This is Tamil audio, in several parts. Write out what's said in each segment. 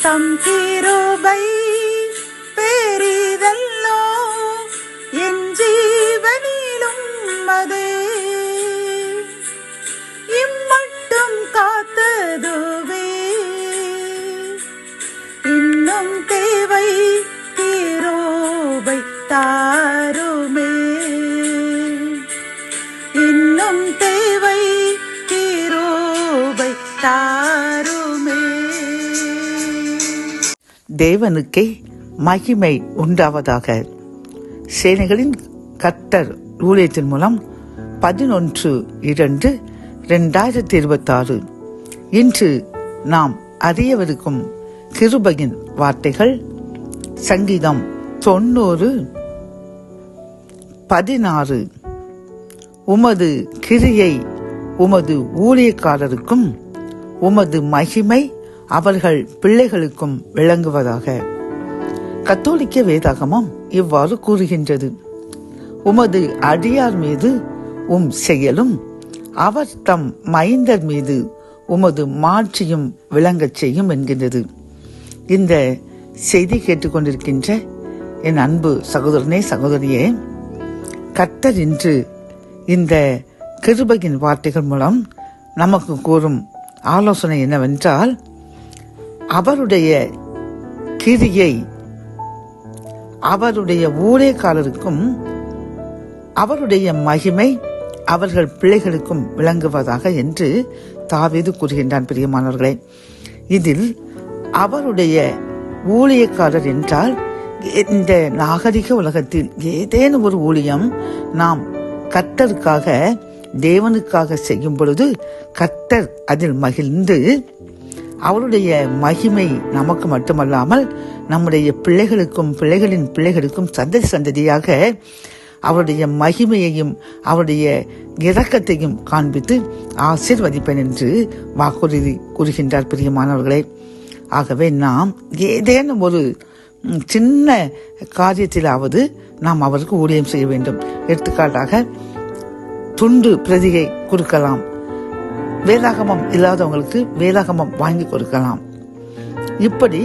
தம் கிருபை பெரிதல்லோ என் ஜீவனிலும் அதே இம்மட்டும் காத்ததுவே இன்னும் தேவை கிருபை தாருமே இன்னும் தேவை கிருபை தாருமே. தேவனுக்கே மகிமை உண்டாவதாக. சேனைகளின் கர்த்தர் ஊழியத்தின் மூலம் 11/2/2026 இன்று நாம் அறியவிருக்கும் கிருபையின் வார்த்தைகள் சங்கீதம் 90:16. உமது கிரியை உமது ஊழியக்காரருக்கும் உமது மகிமை அவர்கள் பிள்ளைகளுக்கும் விளங்குவதாக. கத்தோலிக்க வேதாகமம் இவ்வாறு கூறுகின்றது: உமது அடியார் மீது செயலும் அவர் தம் மைந்தர் மீது உமது மாட்சியும் விளங்கச் செய்யும் என்கின்றது. இந்த செய்தி கேட்டுக்கொண்டிருக்கின்ற என் அன்பு சகோதரனே சகோதரியே, கர்த்தர் இன்று இந்த கிருபையின் வார்த்தைகள் மூலம் நமக்கு கூறும் ஆலோசனை என்னவென்றால், அவருடைய கிரியை அவருடைய ஊழியக்காரருக்கும் அவருடைய மகிமை அவர்கள் பிள்ளைகளுக்கும் விளங்குவதாக என்று தாவீது கூறுகின்றான். பிரியமானவர்களே, இதில் அவருடைய ஊழியக்காரர் என்றால் இந்த நாகரிக உலகத்தில் ஏதேனும் ஒரு ஊழியம் நாம் கர்த்தருக்காக தேவனுக்காக செய்யும் பொழுது கர்த்தர் அதில் மகிழ்ந்து அவருடைய மகிமை நமக்கு மட்டுமல்லாமல் நம்முடைய பிள்ளைகளுக்கும் பிள்ளைகளின் பிள்ளைகளுக்கும் சந்ததி சந்ததியாக அவருடைய மகிமையையும் அவருடைய இரக்கத்தையும் காண்பித்து ஆசீர்வதிப்பேன் என்று வாக்குறுதி கூறுகின்றார். பிரியமானவர்களே, ஆகவே நாம் ஏதேனும் ஒரு சின்ன காரியத்திலாவது நாம் அவருக்கு ஊழியம் செய்ய வேண்டும். எடுத்துக்காட்டாக துண்டு பிரதிகை கொடுக்கலாம், வேதாகமம் இல்லாதவங்களுக்கு வேதாகமம் வாங்கி கொடுக்கலாம். இப்படி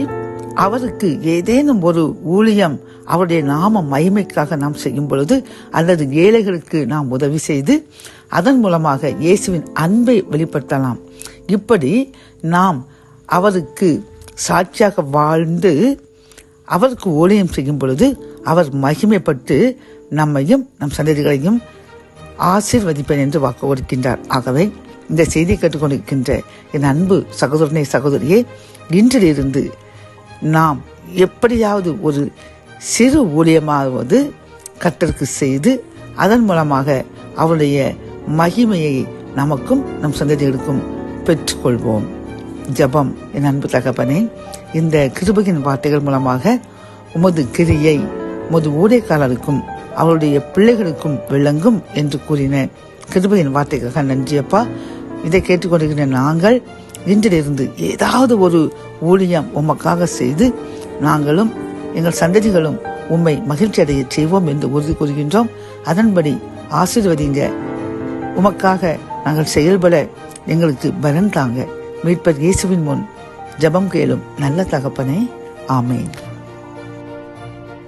அவருக்கு ஏதேனும் ஒரு ஊழியம் அவருடைய நாம மகிமைக்காக நாம் செய்யும் பொழுது அல்லது ஏழைகளுக்கு நாம் உதவி செய்து அதன் மூலமாக இயேசுவின் அன்பை வெளிப்படுத்தலாம். இப்படி நாம் அவருக்கு சாட்சியாக வாழ்ந்து அவருக்கு ஊழியம் செய்யும் பொழுது அவர் மகிமைப்பட்டு நம்மையும் நம் சந்ததிகளையும் ஆசீர்வதிப்பேன் என்று வாக்கு கொடுக்கின்றார். ஆகவே இந்த செய்தி கேட்டுக்கொண்டிருக்கின்ற என் அன்பு சகோதரனே சகோதரியே, இன்றிலிருந்து நாம் எப்படியாவது ஒரு சிறு ஊழியமாவது கர்த்தருக்கு செய்து அதன் மூலமாக அவருடைய மகிமையை நமக்கும் நம் சந்ததிகளுக்கும் பெற்றுக்கொள்வோம். ஜெபம். என் அன்பு தகப்பனே, இந்த கிருபையின் வார்த்தைகள் மூலமாக உமது கிரியை உமது ஊழியக்காரருக்கும் அவருடைய பிள்ளைகளுக்கும் விளங்கும் என்று கூறின கிருபையின் வார்த்தைக்காக நன்றியப்பா. இதை கேட்டுக்கொண்டிருக்கிற நாங்கள் இன்றிலிருந்து ஏதாவது ஒரு ஊழியம் உமக்காக செய்து நாங்களும் எங்கள் சந்ததிகளும் உம்மை மகிழ்ச்சி அடைய செய்வோம் என்று உறுதி கூறுகின்றோம். அதன்படி ஆசீர்வதிங்க. உமக்காக நாங்கள் செயல்பட எங்களுக்கு பலன் தாங்க. மீட்பர் இயேசுவின் முன் ஜெபம் கேளும் நல்ல தகப்பனே. ஆமென்.